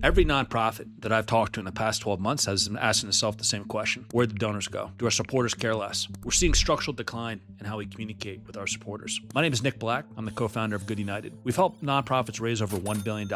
Every nonprofit that I've talked to in the past 12 months has been asking itself the same question. Where'd the donors go? Do our supporters care less? We're seeing structural decline in how we communicate with our supporters. My name is Nick Black. I'm the co-founder of GoodUnited. We've helped nonprofits raise over $1 billion,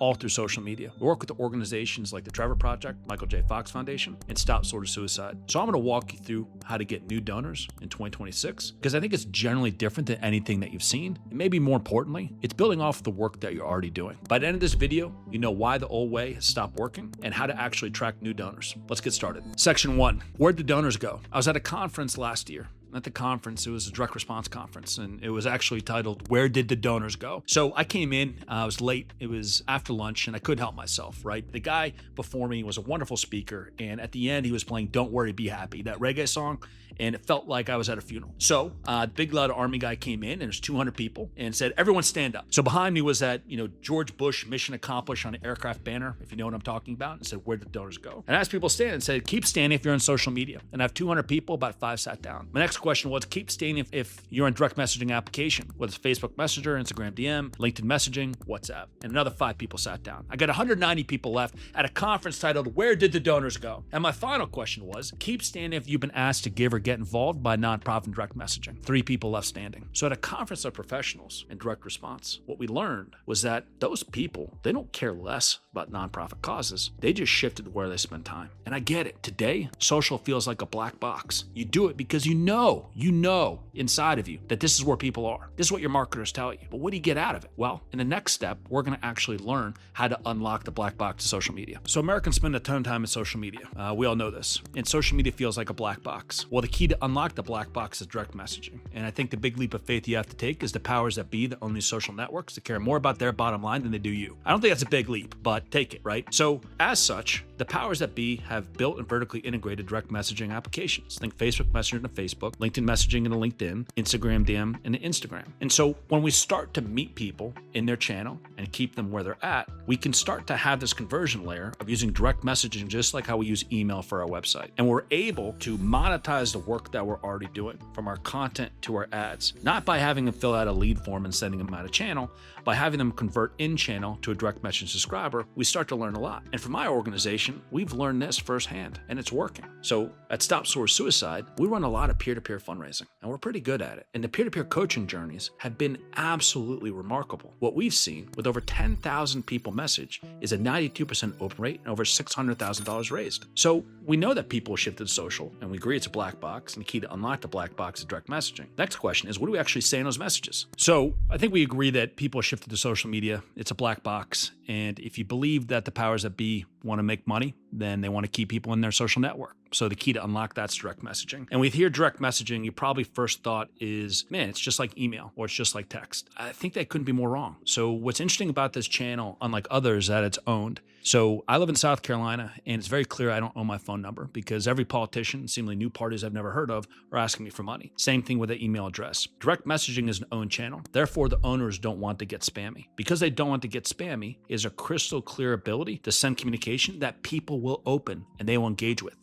all through social media. We work with organizations like the Trevor Project, Michael J. Fox Foundation, and Stop Sort of Suicide. So I'm going to walk you through how to get new donors in 2026, because I think it's generally different than anything that you've seen. And maybe more importantly, it's building off the work that you're already doing. By the end of this video, you know why the old way has stopped working and how to actually attract new donors. Let's get started. Section 1, where'd the donors go? I was at a conference last year. At the conference, it was a direct response conference, and it was actually titled, Where Did the Donors Go? So I came in, I was late, it was after lunch, and I couldn't help myself, right? The guy before me was a wonderful speaker, and at the end, he was playing Don't Worry, Be Happy, that reggae song, and it felt like I was at a funeral. So the big loud army guy came in, and there's 200 people, and said, everyone stand up. So behind me was that, George Bush mission accomplished on an aircraft banner, if you know what I'm talking about, and said, where did the donors go? And I asked people to stand and said, keep standing if you're on social media. And I have 200 people, about 5 sat down. My next question was, keep standing if you're on direct messaging application, whether it's Facebook Messenger, Instagram DM, LinkedIn messaging, WhatsApp. And another 5 people sat down. I got 190 people left at a conference titled, Where Did the Donors Go? And my final question was, keep standing if you've been asked to give or get involved by nonprofit direct messaging. 3 people left standing. So at a conference of professionals in direct response, what we learned was that those people, they don't care less about nonprofit causes. They just shifted where they spend time. And I get it. Today, social feels like a black box. You do it because you know inside of you that this is where people are. This is what your marketers tell you. But what do you get out of it? Well, in the next step, we're going to actually learn how to unlock the black box of social media. So Americans spend a ton of time in social media. We all know this. And social media feels like a black box. Well, the key to unlock the black box is direct messaging. And I think the big leap of faith you have to take is the powers that be that own these social networks that care more about their bottom line than they do you. I don't think that's a big leap, but take it, right? So as such, the powers that be have built and vertically integrated direct messaging applications. Think Facebook Messenger to Facebook, LinkedIn messaging into LinkedIn, Instagram DM into Instagram. And so when we start to meet people in their channel and keep them where they're at, we can start to have this conversion layer of using direct messaging just like how we use email for our website. And we're able to monetize the work that we're already doing, from our content to our ads, not by having them fill out a lead form and sending them out of channel, by having them convert in channel to a direct message subscriber. We start to learn a lot. And for my organization, we've learned this firsthand, and it's working. So at Stop Source Suicide, we run a lot of peer-to-peer fundraising, and we're pretty good at it. And the peer-to-peer coaching journeys have been absolutely remarkable. What we've seen with over 10,000 people message is a 92% open rate and over $600,000 raised. So we know that people shifted social, and we agree it's a black box, and the key to unlock the black box is direct messaging. Next question is, what do we actually say in those messages? So I think we agree that people shifted to social media. It's a black box. And if you believe that the powers that be want to make money, then they want to keep people in their social network. So the key to unlock that's direct messaging. And with here direct messaging, you probably first thought is, man, it's just like email or it's just like text. I think that couldn't be more wrong. So what's interesting about this channel, unlike others, that it's owned. So I live in South Carolina, and it's very clear I don't own my phone number because every politician, seemingly new parties I've never heard of, are asking me for money. Same thing with the email address. Direct messaging is an owned channel. Therefore, the owners don't want to get spammy. Because they don't want to get spammy is a crystal clear ability to send communication that people will open and they will engage with.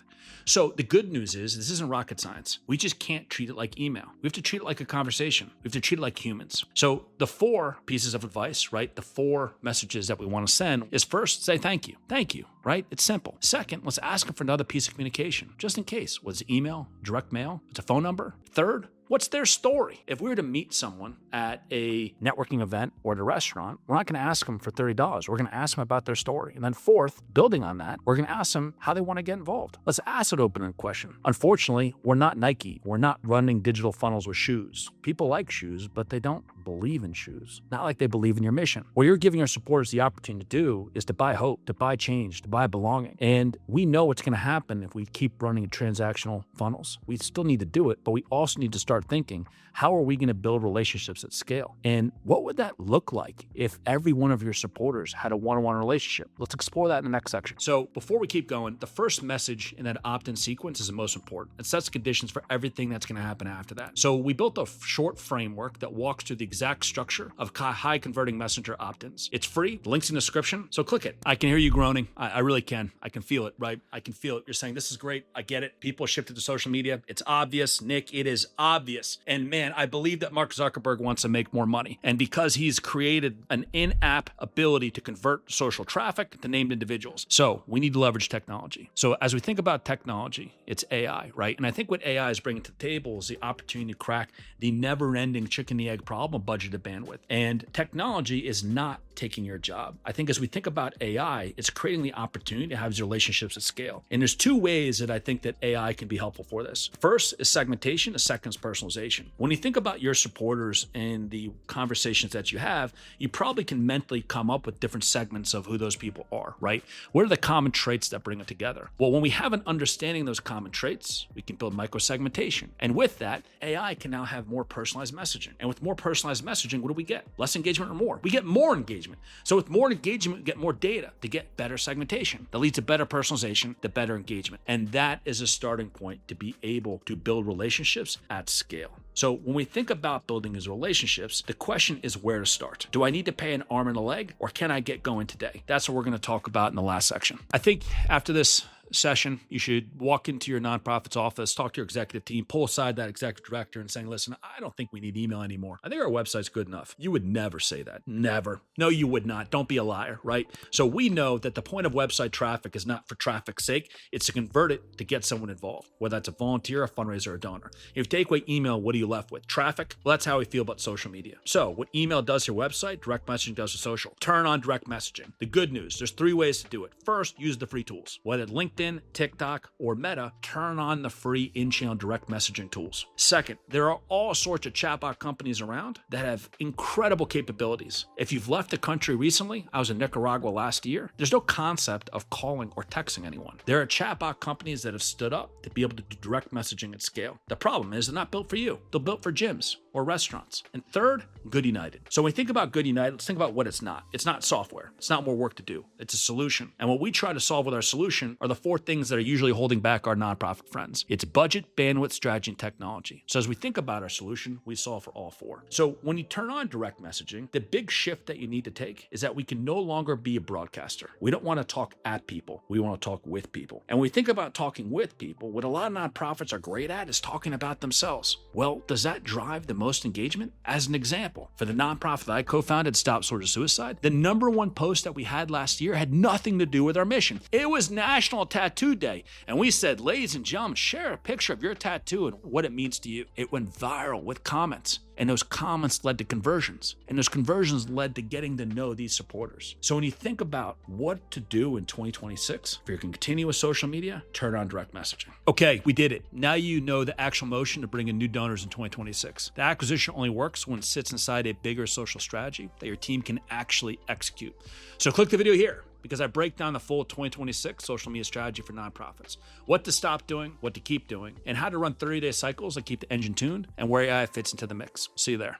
So the good news is this isn't rocket science. We just can't treat it like email. We have to treat it like a conversation. We have to treat it like humans. So the 4 pieces of advice, right? The 4 messages that we want to send is first, say thank you. Thank you, right? It's simple. Second, let's ask them for another piece of communication, just in case. Was it email, direct mail? It's a phone number. Third, what's their story? If we were to meet someone at a networking event or at a restaurant, we're not going to ask them for $30. We're going to ask them about their story. And then fourth, building on that, we're going to ask them how they want to get involved. Let's ask an open-ended question. Unfortunately, we're not Nike. We're not running digital funnels with shoes. People like shoes, but they don't believe in shoes. Not like they believe in your mission. What you're giving your supporters the opportunity to do is to buy hope, to buy change, to buy belonging. And we know what's going to happen if we keep running transactional funnels. We still need to do it, but we also need to start thinking, how are we going to build relationships at scale? And what would that look like if every one of your supporters had a one-on-one relationship? Let's explore that in the next section. So before we keep going, the first message in that opt-in sequence is the most important. It sets conditions for everything that's going to happen after that. So we built a short framework that walks through the exact structure of high converting messenger opt-ins. It's free, the link's in the description, so click it. I can hear you groaning. I really can. I can feel it, right? I can feel it. You're saying, this is great. I get it. People shifted to social media. It's obvious. Nick, it is obvious. And man, I believe that Mark Zuckerberg wants to make more money. And because he's created an in-app ability to convert social traffic to named individuals. So we need to leverage technology. So as we think about technology, it's AI, right? And I think what AI is bringing to the table is the opportunity to crack the never-ending chicken and egg problem of budgeted bandwidth. And technology is not taking your job. I think as we think about AI, it's creating the opportunity to have these relationships at scale. And there's two ways that I think that AI can be helpful for this. First is segmentation, the second is personalization. When you think about your supporters and the conversations that you have, you probably can mentally come up with different segments of who those people are, right? What are the common traits that bring it together? Well, when we have an understanding of those common traits, we can build micro-segmentation. And with that, AI can now have more personalized messaging. And with more personalized messaging, what do we get? Less engagement or more? We get more engagement. So with more engagement, we get more data to get better segmentation. That leads to better personalization, to better engagement. And that is a starting point to be able to build relationships at scale. So when we think about building these relationships, the question is where to start. Do I need to pay an arm and a leg, or can I get going today? That's what we're going to talk about in the last section. I think after this session, you should walk into your nonprofit's office, talk to your executive team, pull aside that executive director and saying, listen, I don't think we need email anymore. I think our website's good enough. You would never say that. Never. No, you would not. Don't be a liar, right? So we know that the point of website traffic is not for traffic's sake. It's to convert it to get someone involved, whether that's a volunteer, a fundraiser, or a donor. If you take away email, what are you left with? Traffic? Well, that's how we feel about social media. So what email does to your website, direct messaging does to social. Turn on direct messaging. The good news, there's 3 ways to do it. First, use the free tools. Whether LinkedIn, TikTok, or Meta, turn on the free in-channel direct messaging tools. Second, there are all sorts of chatbot companies around that have incredible capabilities. If you've left the country recently, I was in Nicaragua last year, there's no concept of calling or texting anyone. There are chatbot companies that have stood up to be able to do direct messaging at scale. The problem is they're not built for you. They're built for gyms or restaurants. And third, GoodUnited. So when we think about GoodUnited, let's think about what it's not. It's not software. It's not more work to do. It's a solution. And what we try to solve with our solution are the 4 things that are usually holding back our nonprofit friends. It's budget, bandwidth, strategy, and technology. So as we think about our solution, we solve for all 4. So when you turn on direct messaging, the big shift that you need to take is that we can no longer be a broadcaster. We don't want to talk at people. We want to talk with people. And when we think about talking with people, what a lot of nonprofits are great at is talking about themselves. Well, does that drive the most engagement? As an example, for the nonprofit that I co-founded, Stop Sort of Suicide, the #1 post that we had last year had nothing to do with our mission. It was National Tattoo Day. And we said, ladies and gentlemen, share a picture of your tattoo and what it means to you. It went viral with comments. And those comments led to conversions. And those conversions led to getting to know these supporters. So when you think about what to do in 2026, if you can continue with social media, turn on direct messaging. Okay, we did it. Now you know the actual motion to bring in new donors in 2026. The acquisition only works when it sits inside a bigger social strategy that your team can actually execute. So click the video here, because I break down the full 2026 social media strategy for nonprofits. What to stop doing, what to keep doing, and how to run 30-day cycles that keep the engine tuned, and where AI fits into the mix. See you there.